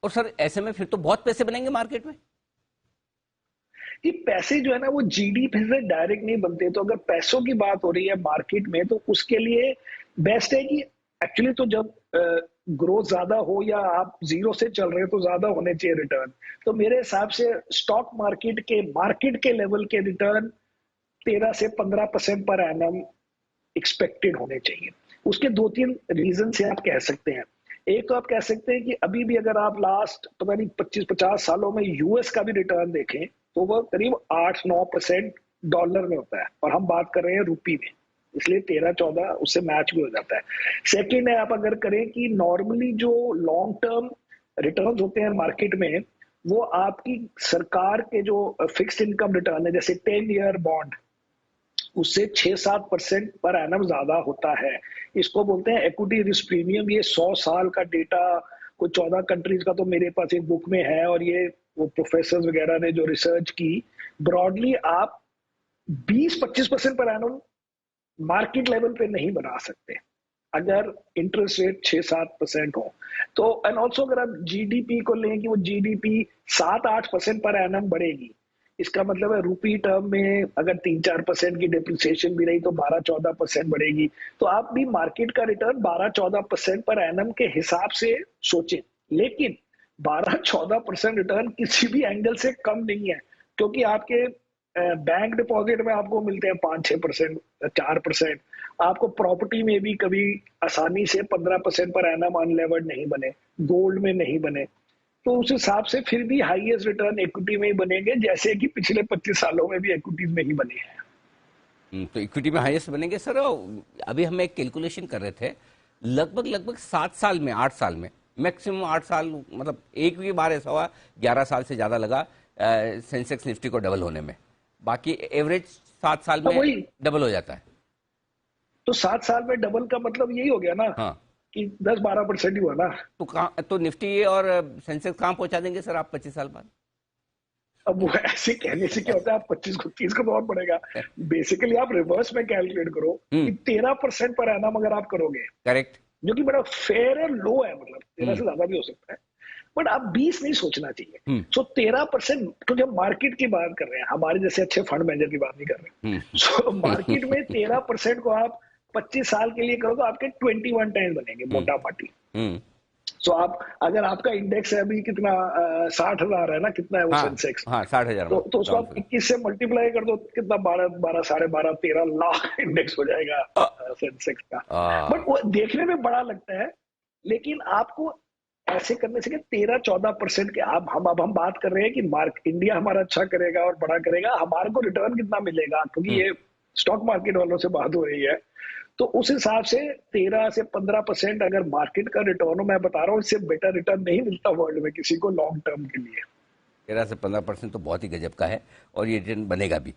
और सर ऐसे में फिर तो बहुत पैसे बनेंगे मार्केट में। ये पैसे जो है ना वो जीडीपी से डायरेक्ट नहीं बनते, तो अगर पैसों की बात हो रही है मार्केट में तो उसके लिए बेस्ट है कि एक्चुअली तो जब ग्रोथ ज्यादा हो या आप जीरो से चल रहे हो तो ज्यादा होने चाहिए रिटर्न। तो मेरे हिसाब से स्टॉक मार्केट के लेवल के रिटर्न 13 से 15% पर एनम एक्सपेक्टेड होने चाहिए। उसके दो तीन रीजन से आप कह सकते हैं। एक तो आप कह सकते हैं कि अभी भी अगर आप लास्ट पता नहीं 25-50 सालों में यूएस का भी रिटर्न देखें तो वह करीब 8-9% डॉलर में होता है, और हम बात कर रहे हैं रुपी में, इसलिए 13-14 उससे मैच भी हो जाता है। सेकेंड है, आप अगर करें कि नॉर्मली जो लॉन्ग टर्म रिटर्न होते हैं मार्केट में, वो आपकी सरकार के जो फिक्स्ड इनकम रिटर्न है जैसे 10 ईयर बॉन्ड, उससे 6-7% पर एनम ज्यादा होता है। इसको बोलते हैं इक्विटी रिस्क प्रीमियम। ये 100 साल का डेटा, कोई 14 कंट्रीज का तो मेरे पास एक बुक में है, और ये वो प्रोफेसर वगैरह ने जो रिसर्च की, ब्रॉडली आप 20-25% पर एनम मार्केट लेवल पे नहीं बना सकते अगर इंटरेस्ट रेट 6-7% हो तो। एंड ऑल्सो अगर आप जीडीपी को लें कि वो जीडीपी 7-8% पर एनम बढ़ेगी, इसका मतलब है रूपी टर्म में अगर 3-4% की डिप्रिसिएशन भी रही तो 12-14% बढ़ेगी। तो आप भी मार्केट का रिटर्न 12-14% पर एनम के हिसाब से सोचें, लेकिन 12-14% रिटर्न किसी भी एंगल से कम नहीं है, क्योंकि आपके बैंक डिपॉजिट में आपको मिलते हैं 5-6%, 4%। आपको प्रॉपर्टी में भी कभी आसानी से 15% पर एनम अनलेवर्ड नहीं बने, गोल्ड में नहीं बने। तो उस हिसाब से फिर भी हाईएस्ट रिटर्न इक्विटी में ही बनेंगे, जैसे कि पिछले 25 सालों में भी इक्विटीज में ही बने हैं। तो इक्विटी में हाईएस्ट बनेंगे सर। अभी हम एक कैलकुलेशन कर रहे थे, लगभग लगभग 7 साल में, 8 साल में, मैक्सिमम 8 साल, मतलब एक भी बार ऐसा हुआ 11 साल से ज्यादा लगा सेंसेक्स निफ्टी को डबल होने में। बाकी एवरेज 7 साल अब में वही, डबल हो जाता है। तो 7 साल में डबल का मतलब यही हो गया ना हाँ, कि 10-12% ही हुआ ना। तो कहाँ तो निफ्टी और सेंसेक्स कहाँ पहुंचा देंगे सर आप 25 साल बाद। अब वो ऐसे कहने से क्या होता है, आप 25 को 30 को तो और पड़ेगा। बेसिकली आप रिवर्स में कैलकुलेट करो कि 13% पर एनम अगर आप करोगे, करेक्ट। जो कि बड़ा फेयर और लो है, मतलब 13 हम्म से ज्यादा भी हो सकता है, बट आप 20 नहीं सोचना चाहिए। हम्म सो 13%, क्योंकि हम मार्केट की बात कर रहे हैं, हमारे जैसे अच्छे फंड मैनेजर की बात नहीं कर रहे हम्म हैं। सो मार्केट में 13% को आप 25 साल के लिए करो तो आपके 21 टाइम्स बनेंगे हम्म मोटा पाटी। हम्म सो आप अगर आपका इंडेक्स है अभी कितना 60,000 है ना, कितना है वो हाँ सेंसेक्स, हाँ, 60,000 में तो उसको राउंड आप फिगर। 21 से मल्टीप्लाई कर दो, कितना 12 12 13 लाख इंडेक्स हो जाएगा सेंसेक्स का। बट वो देखने में बड़ा लगता है, लेकिन आपको ऐसे करने से कि 13-14% के अब हम बात कर रहे हैं कि इंडिया हमारा अच्छा करेगा और बड़ा करेगा, हमारे को रिटर्न कितना मिलेगा, क्योंकि ये स्टॉक मार्केट वालों से बात हो रही है। तो उस हिसाब से 13 से 15% अगर मार्केट का रिटर्न हो, मैं बता रहा हूँ इससे बेटर रिटर्न नहीं मिलता वर्ल्ड में किसी को लॉन्ग टर्म के लिए। 13 से 15% तो बहुत ही गजब का है, और ये रिटर्न बनेगा भी।